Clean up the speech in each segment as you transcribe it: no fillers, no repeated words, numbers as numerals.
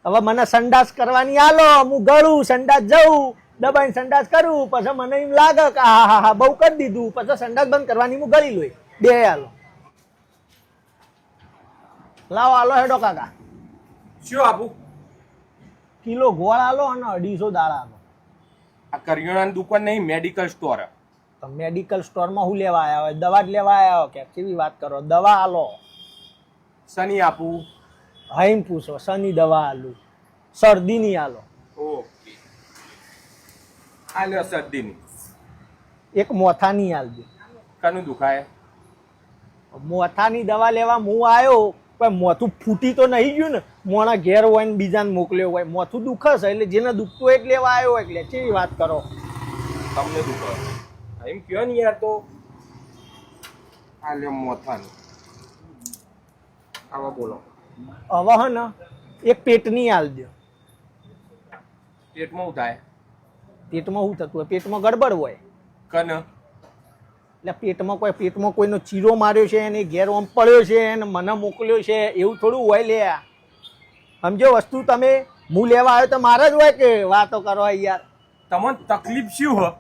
હવે મને સંડાસ કરવાની આલો, હું ગળું સંડાસ જઉં, દબાઈને સંડાસ કરું, પછી મને એમ લાગે કે હા હા હા બહુ કરી દીધું, પછી સંડાસ બંધ કરવાની હું ગળી લોય બે આલો. લાવો આલો હેડો કાકા. શું આપું? કિલો ગોળ આલો અને 250 દાળ આલો. આ કરિયાણાની દુકાન નહીં, મેડિકલ સ્ટોર. તો મેડિકલ સ્ટોરમાં શું લેવા આવ્યા હોય? દવા જ લેવા આવ્યા હોય કે કેવી વાત કરો? દવા આલો. શની આપું? હાઈમ પૂછો, શની દવા આલું, શરદીની આલો. ઓકે, આ લ્યો શરદીની. એક મોથાની આલજો. કનું દુખાય? મોથાની દવા લેવા હું આવ્યો, પણ મોથું ફૂટી તો નહીં ગયું ને? મોણા ઘેર હોય ને બીજાને મોકલ્યો હોય, મોથું દુખે છે એટલે જેને દુખતું હોય એટલે લેવા આવ્યો એટલે કેવી વાત કરો? તમને દુખાય એમ કયો ને યાર. તો આ લ્યો મોથાનું. આવા બોલો. હવે હે ને એક પેટની આલજો. પેટમાં શું થાય? પેટમાં શું થતું હોય? પેટમાં ગડબડ હોય કન એટલે પેટમાં કોઈનો ચીરો માર્યો છે એને ઘેર ઓમ પડ્યો છે અને મને મોકલ્યો છે એવું થોડું હોય લે. સમજો વસ્તુ તમે હું લેવા આવ્યો તો મારે જ હોય કે વાતો કરો યાર? તમને તકલીફ શું હો?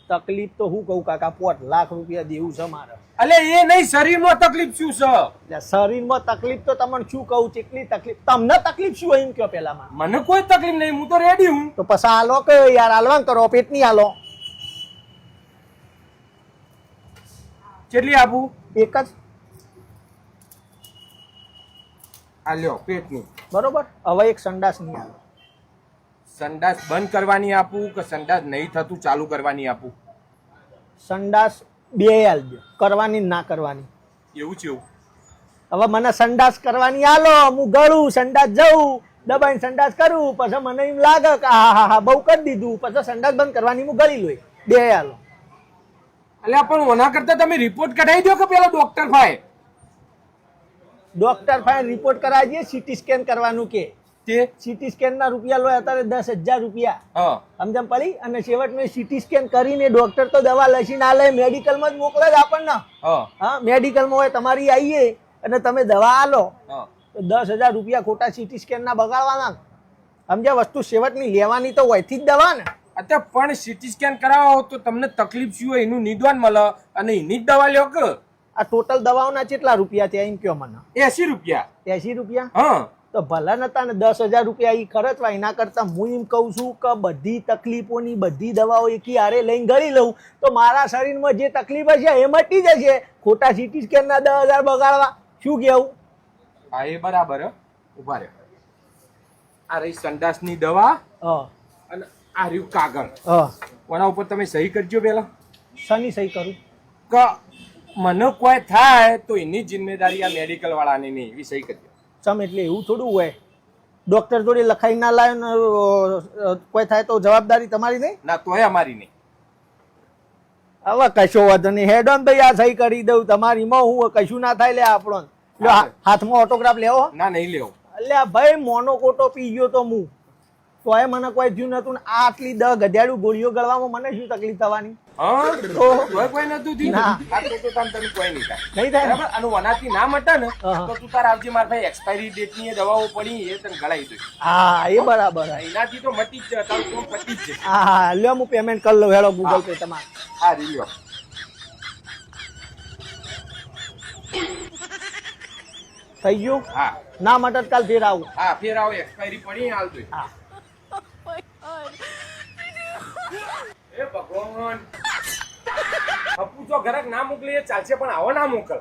તકલીફ તો હું કહું કાકા, 5 લાખ રૂપિયા દેવું છે મારે. અલે એ નહીં, શરીરમાં તકલીફ શું છે? એટલે શરીરમાં તકલીફ તો તમને શું કહું, કેટલી તકલીફ તમને તકલીફ શું હોય એમ કયો પેલામાં? મને કોઈ તકલીફ નહીં, હું તો રેડી હું. તો પછી આલો કે યાર હાલવાન કરો, પેટની આલો. કેટલી આપું? એક જ. આ લ્યો પેટની. બરોબર. હવે એક સંડાસની આલો. સંડાસ બંધ કરવાની આપું કે સંડાસ નહીં થતું ચાલુ કરવાની આપું? સંડાસ બે આલજો, કરવાની ને ના કરવાની. એવું છે એવું? હવે મને સંડાસ કરવાની આલો, હું ગળું સંડાસ જઉં, દબાઈને સંડાસ કરું, પછી મને એમ લાગે કે હા હા હા બહુ કરી દીધું, પછી સંડાસ બંધ કરવાની હું ગળી લોય બે આલો. અલ્યા પણ ઓના કરતા તમે રિપોર્ટ કઢાવી દો કે પેલા ડોક્ટર ભાઈ? ડોક્ટર પાસે રિપોર્ટ કરાવીએ, સીટી સ્કેન કરવાનું કે તે સીટી સ્કેન ના રૂપિયા લો અત્યારે 10,000 રૂપિયા. હા સમજમ પડી? અને છેવટમાં સીટી સ્કેન કરીને ડોક્ટર તો દવા લસીને આલે, મેડિકલમાં જ મોકલે જ આપણને. હા હા, મેડિકલમાં હોય તમારી આવીએ અને તમે દવા આલો હા. તો 10,000 રૂપિયા ખોટા સીટી સ્કેન ના બગાડવાના. સમજ્યા? વસ્તુ સેવટની લેવાની તો હોયથી જ દવા ને. અત્યારે પણ સીટી સ્કેન કરાવો તો તમને તકલીફ શું હોય એનું નિદાન મળે અને એની જ દવા લ્યો કે? આ ટોટલ દવાઓના કેટલા રૂપિયા થયા એમ કયો મને? 80 રૂપિયા. 80 રૂપિયા? હા તો ભલા નતા ને 10,000 રૂપિયા ઈ ખર્ચવા. એના કરતા હું એમ કહું છું કે બધી તકલીફોની બધી દવાઓ એકી હારે લઈને ગળી લઉં તો મારા શરીરમાં જે તકલીફ હશે એ મટી જશે. ખોટા સીટી સ્કેન ના 10,000 બગાડવા શું કેવું? હા એ બરાબર. ઉભા રહે. આ રહી સંડાસની દવા હા અને આ રહ્યું કાગળ. હા. કોના ઉપર તમે સહી કરજો પેલા? શની સહી કરું? કે મને કોઈ થાય તો એની જિમ્મેદારી આ મેડિકલ વાળાની નહીં, એવી સહી કરજો. સમ એટલે એવું થોડું હોય? ડોક્ટર જોડે લખાઈ ના લાવે ને કોઈ થાય તો જવાબદારી તમારી નહીં? ના તોય અમારી નહીં. હવે કશો વાંધો નહીં, હેડો ને ભાઈ આ સહી કરી દઉં તમારીમાં. હું કશું ના થાય લે આપણો. હાથમાં ઓટોગ્રાફ લેવો? ના નહીં લેવો. એટલે ભાઈ મોનો કોટો પી ગયો તો હું, તોય મને કોઈ થયું નતું. આ આટલી 10 ગધેડું ગોળીઓ ગળવામાં મને શું તકલીફ થવાની? હા તો કોઈ નતું થયું. ના. આ તો તને કોઈ નહીં થાય. નહીં થાય ને? બરાબર. આનું વનાથી ના મટે ને હા. તો તું તાર આવજે મારા ભાઈ. એક્સપાયરી ડેટ ની દવાઓ પડી એ તને ગળાઈ દઉં. હા એ બરાબર. એનાથી તો મટી જ જાય, તારું કામ પતી જ જાય. હા લ્યો હું પેમેન્ટ કરી લઉં. હેડો ગૂગલ પે તમારે. હા રીલ્યો. થઈ ગયું? હા ના મટત કાલ ફેર આવું. હા ફેર આવો. એક્સપાયરી પડી હાલ દઉં. હા. એ ભગવાન. અપુ તો ઘરે ના મોકલી એ ચાલશે પણ આવો ના મોકલ.